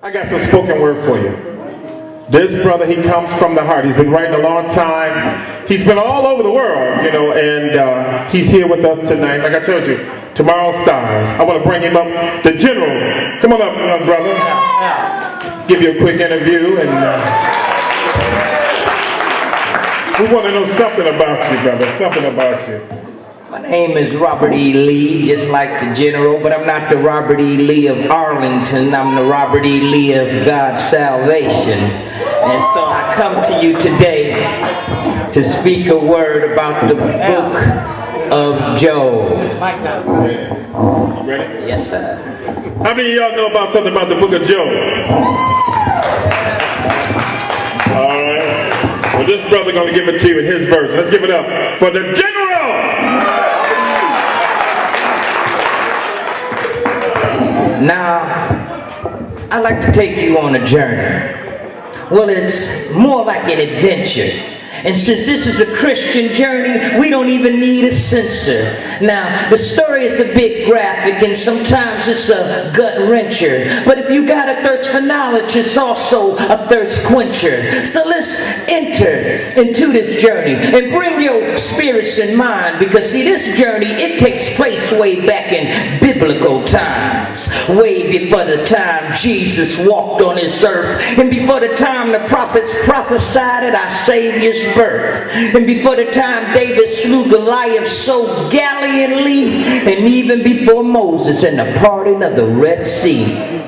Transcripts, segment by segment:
I got some spoken word for you. This brother, he comes from the heart. He's been writing a long time. He's been all over the world, you know, and he's here with us tonight. Like I told you, tomorrow's Starz. I want to bring him up. The General. Come on up, brother. Give you a quick interview, and we want to know something about you, brother. Something about you. My name is Robert E. Lee, just like the General, but I'm not the Robert E. Lee of Arlington. I'm the Robert E. Lee of God's salvation. And so I come to you today to speak a word about the book of Job. You ready? Yes, sir. How many of y'all know about something about the book of Job? All right. Well, this brother going to give it to you in his version. Let's give it up for the General. Now, I'd like to take you on a journey. Well, it's more like an adventure. And since this is a Christian journey, we don't even need a censor. Now, the story is a bit graphic and sometimes it's a gut wrencher. But if you got a thirst for knowledge, it's also a thirst quencher. So let's enter into this journey and bring your spirits in mind, because see, this journey, it takes place way back in biblical times. Way before the time Jesus walked on this earth, and before the time the prophets prophesied at our Savior's birth, and before the time David slew Goliath so gallantly, and even before Moses and the parting of the Red Sea.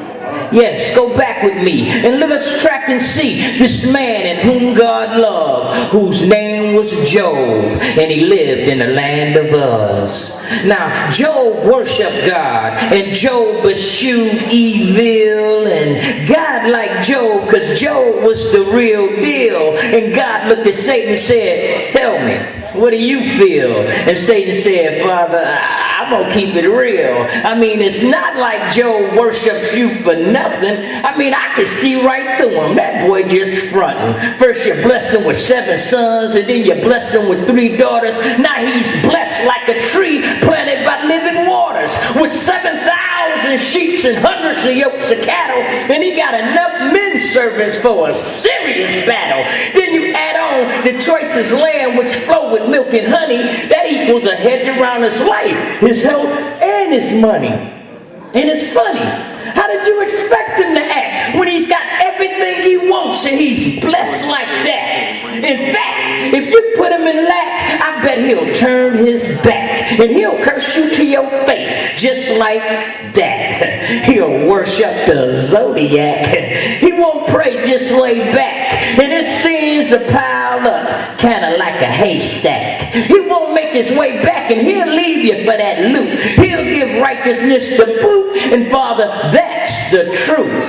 Yes, go back with me and let us track and see this man in whom God loved, whose name was Job, and he lived in the land of Uz. Now, Job worshiped God, and Job eschewed evil, and God liked Job because Job was the real deal. And God looked at Satan and said, "Tell me, what do you feel?" And Satan said, "Father, I'm going to keep it real. I mean, it's not like Job worships you for nothing. I mean, I can see right through him. That boy just fronting. First you blessed him with 7 sons, and then you blessed him with 3 daughters. Now he's blessed like a tree planted by living waters, with 7,000 sheep and hundreds of yokes of cattle, and he got enough men servants for a serious battle. Then you add on the choicest land which flow with milk and honey. That equals a hedge around his life, his health, and his money." And it's funny, how did you expect him to act when he's got everything he wants and he's blessed like that? In fact, if you put him in lack, I bet he'll turn his back and he'll curse you to your face just like that. He'll worship the zodiac. He won't pray, just lay back, and his sins are piled up kind of like a haystack. He won't make his way back, and he'll leave you for that loot. He'll give righteousness to boot, and Father, that's the truth.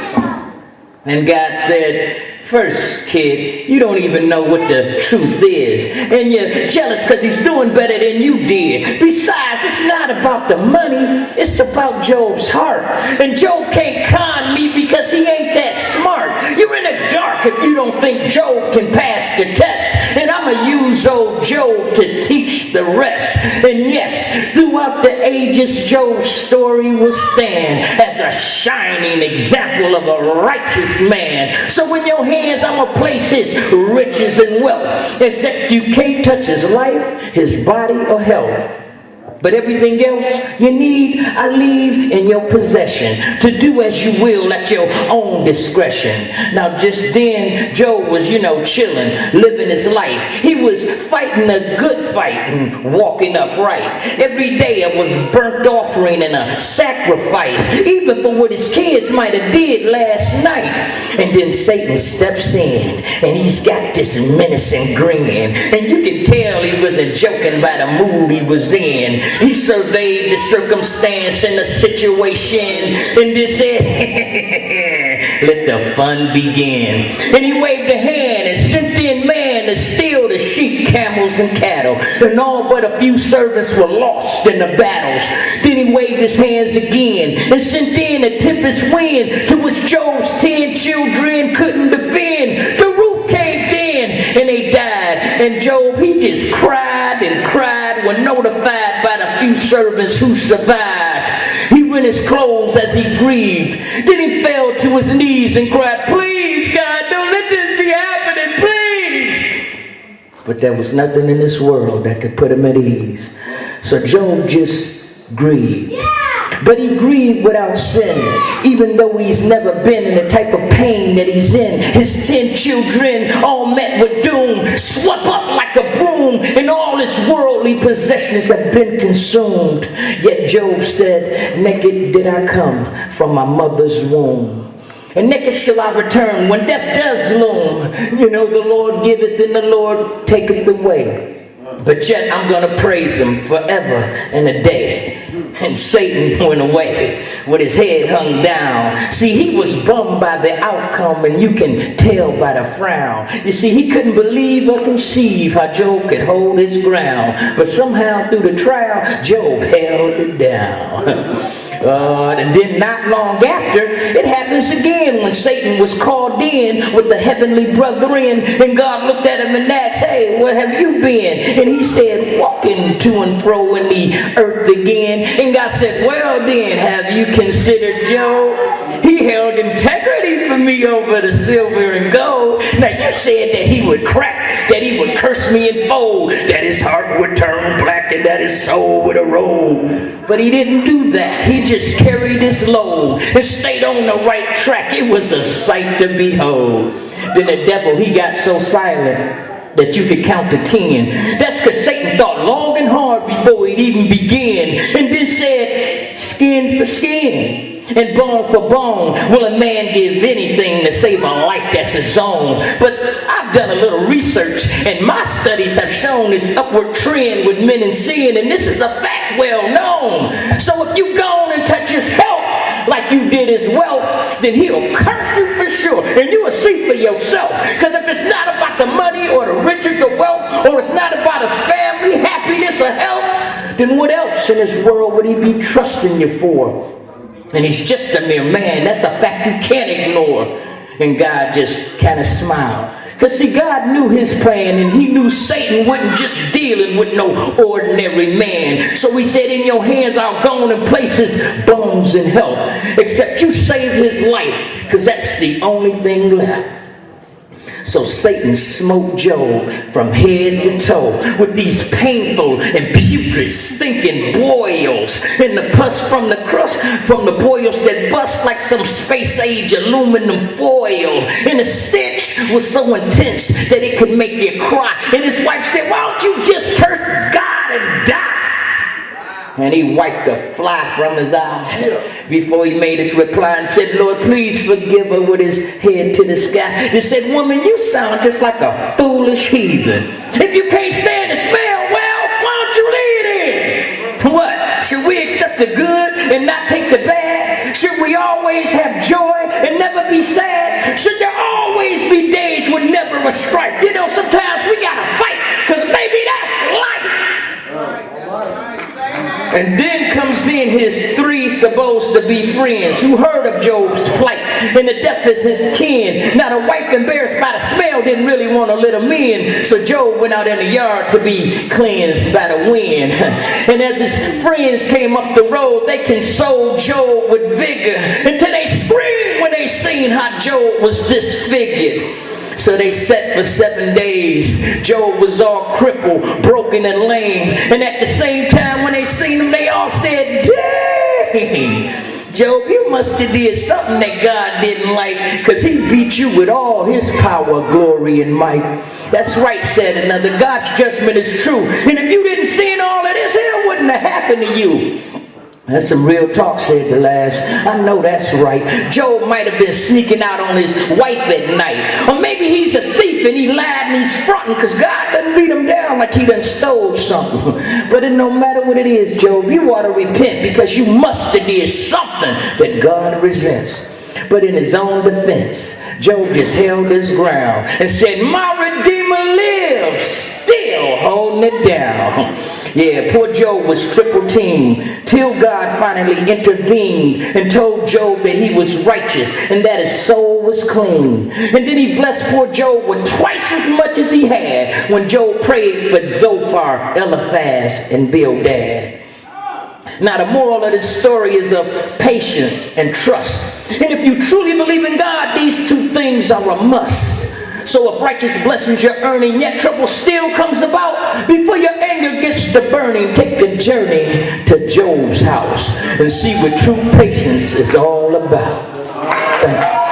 And God said, "First, kid, you don't even know what the truth is, and you're jealous because he's doing better than you did. Besides, it's not about the money, it's about Job's heart. And Job can't con me because he ain't that smart. You're in the dark if you don't think Job can pass the test, and I'm going to use old Job to teach the rest." And yes, throughout the ages, Job's story will stand as a shining example of a righteous man. So in your hands, I'm going to place his riches and wealth, except you can't touch his life, his body, or health. But everything else you need, I leave in your possession, to do as you will at your own discretion. Now just then, Job was, chilling, living his life. He was fighting a good fight and walking upright. Every day it was burnt offering and a sacrifice, even for what his kids might have did last night. And then Satan steps in, and he's got this menacing grin. And you can tell he wasn't joking by the mood he was in. He surveyed the circumstance and the situation, and then said, "Let the fun begin." And he waved a hand and sent in man to steal the sheep, camels, and cattle. And all but a few servants were lost in the battles. Then he waved his hands again and sent in a tempest wind, to which Job's 10 children couldn't defend. The roof caved in and they died. And Job, he just cried and cried when notified by the few servants who survived. He rent his clothes as he grieved. Then he fell to his his knees and cried, please, God, don't let this be happening, please. But there was nothing in this world that could put him at ease. So Job just grieved. But he grieved without sin, even though he's never been in the type of pain that he's in. His 10 children all met with doom, swept up like a broom, and all his worldly possessions have been consumed. Yet Job said, naked did I come from my mother's womb, and naked shall I return when death does loom. You know, the Lord giveth and the Lord taketh away. But yet I'm going to praise him forever and a day. And Satan went away with his head hung down. See, he was bummed by the outcome, and you can tell by the frown. You see, he couldn't believe or conceive how Job could hold his ground. But somehow through the trial, Job held it down. And then not long after, it happens again when Satan was called in with the heavenly brethren, and God looked at him and asked, hey, where have you been? And he said, walking to and fro in the earth again. And God said, well then, have you considered Job? He held integrity for me over the silver and gold. Now you said that he would crack, that he would curse me and fold, that his heart would turn black and that his soul would erode. But he didn't do that. He just carried his load and stayed on the right track. It was a sight to behold. Then the devil, he got so silent that you could count to 10. That's because Satan thought long and hard before he'd even begin, and then said, skin for skin and bone for bone, will a man give anything to save a life that's his own? But I've done a little research, and my studies have shown this upward trend with men and sin, and this is a fact well known. So if you go on and touch his health like you did his wealth, then he'll curse you for sure, and you will see for yourself. Because if it's not about the money or the riches or wealth, or it's not about his family, happiness or health, then what else in this world would he be trusting you for? And he's just a mere man. That's a fact you can't ignore. And God just kind of smiled. Because see, God knew his plan, and he knew Satan wasn't just dealing with no ordinary man. So he said, in your hands I'll go on and place his bones in health, except you save his life, because that's the only thing left. So Satan smote Job from head to toe with these painful and putrid stinking boils, and the pus from the crust from the boils that bust like some space age aluminum foil. And the stench was so intense that it could make you cry. And his wife said, why don't you just curse God and die? And he wiped the fly from his eye before he made his reply and said, Lord, please forgive her, with his head to the sky. He said, woman, you sound just like a foolish heathen. If you can't stand the smell, well, why don't you leave it in? What? Should we accept the good and not take the bad? Should we always have joy and never be sad? Should there always be days with never a strife? You know, sometimes we gotta fight, because maybe that's life. And then comes in his 3 supposed to be friends who heard of Job's plight and the death of his kin. Now the wife, embarrassed by the smell, didn't really want to let him in. So Job went out in the yard to be cleansed by the wind. And as his friends came up the road, they consoled Job with vigor until they screamed when they seen how Job was disfigured. So they sat for 7 days. Job was all crippled, broken, and lame. And at the same time, when they seen him, they all said, dang, Job, you must have did something that God didn't like, because he beat you with all his power, glory, and might. That's right, said another. God's judgment is true. And if you didn't sin all of this, it wouldn't have happened to you. That's some real talk, said the last. I know that's right. Job might have been sneaking out on his wife at night. Or maybe he's a thief and he lied and he's fronting because God doesn't beat him down like he done stole something. But no matter what it is, Job, you ought to repent, because you must have did something that God resents. But in his own defense, Job just held his ground and said, my Redeemer lives, still holding it down. Yeah, poor Job was triple teamed till God finally intervened and told Job that he was righteous and that his soul was clean. And then he blessed poor Job with twice as much as he had when Job prayed for Zophar, Eliphaz, and Bildad. Now, the moral of this story is of patience and trust. And if you truly believe in God, these two things are a must. So if righteous blessings you're earning, yet trouble still comes about, before your anger gets to burning, take a journey to Job's house and see what true patience is all about. Thank you.